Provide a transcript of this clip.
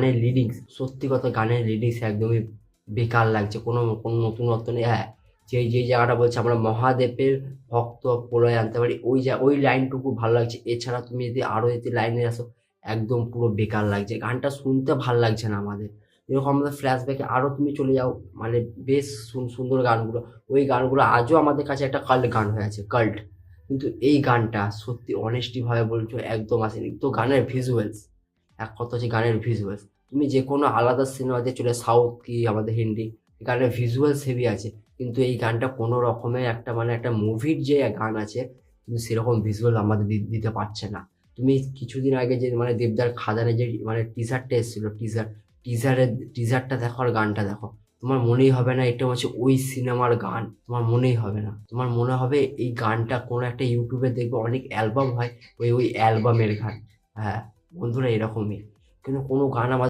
গানের লিরিক্স, সত্যি কথা গানের লিরিক্স একদমই বেকার লাগছে, কোনো কোনো নতুনত্ব নেই। হ্যাঁ, যেই জায়গাটা বলছে আমরা মহাদেবের ভক্ত প্রলয় আনতে পারি, ওই লাইনটুকু ভালো লাগছে। এছাড়া তুমি যদি আরও যদি লাইনে আসো, একদম পুরো বেকার লাগছে, গানটা শুনতে ভাল লাগছে না আমাদের। এরকম আমাদের ফ্ল্যাশব্যাকে আরও তুমি চলে যাও, মানে বেশ সুন্দর গানগুলো, ওই গানগুলো আজও আমাদের কাছে একটা কাল্ট গান হয়ে আছে, কাল্ট। কিন্তু এই গানটা সত্যি অনেস্টি ভাবে বলছো একদম আসেনি তো। গানের ভিজুয়ালস, এক কথা হচ্ছে গানের ভিজুয়ালস, তুমি যে কোনো আলাদা সিনেমাতে চলে, সাউথ কি আমাদের হিন্দি, গানের ভিজুয়ালস হেভি আছে, কিন্তু এই গানটা কোনো রকমের একটা মানে একটা মুভির যে গান আছে, কিন্তু সেরকম ভিজুয়াল আমাদের দিতে পারছে না। তুমি কিছুদিন আগে যে মানে দেবদার খাদানে যে মানে টিজারটা এসেছিল, টিজারটা দেখো আর গানটা দেখো, তোমার মনেই হবে না এটা হচ্ছে ওই সিনেমার গান, তোমার মনেই হবে না। তোমার মনে হবে এই গানটা কোনো একটা ইউটিউবে দেখবে অনেক অ্যালবাম হয়, ওই অ্যালবামের গান। হ্যাঁ বন্ধুরা, এরকমই। কিন্তু কোনো গান আমাদের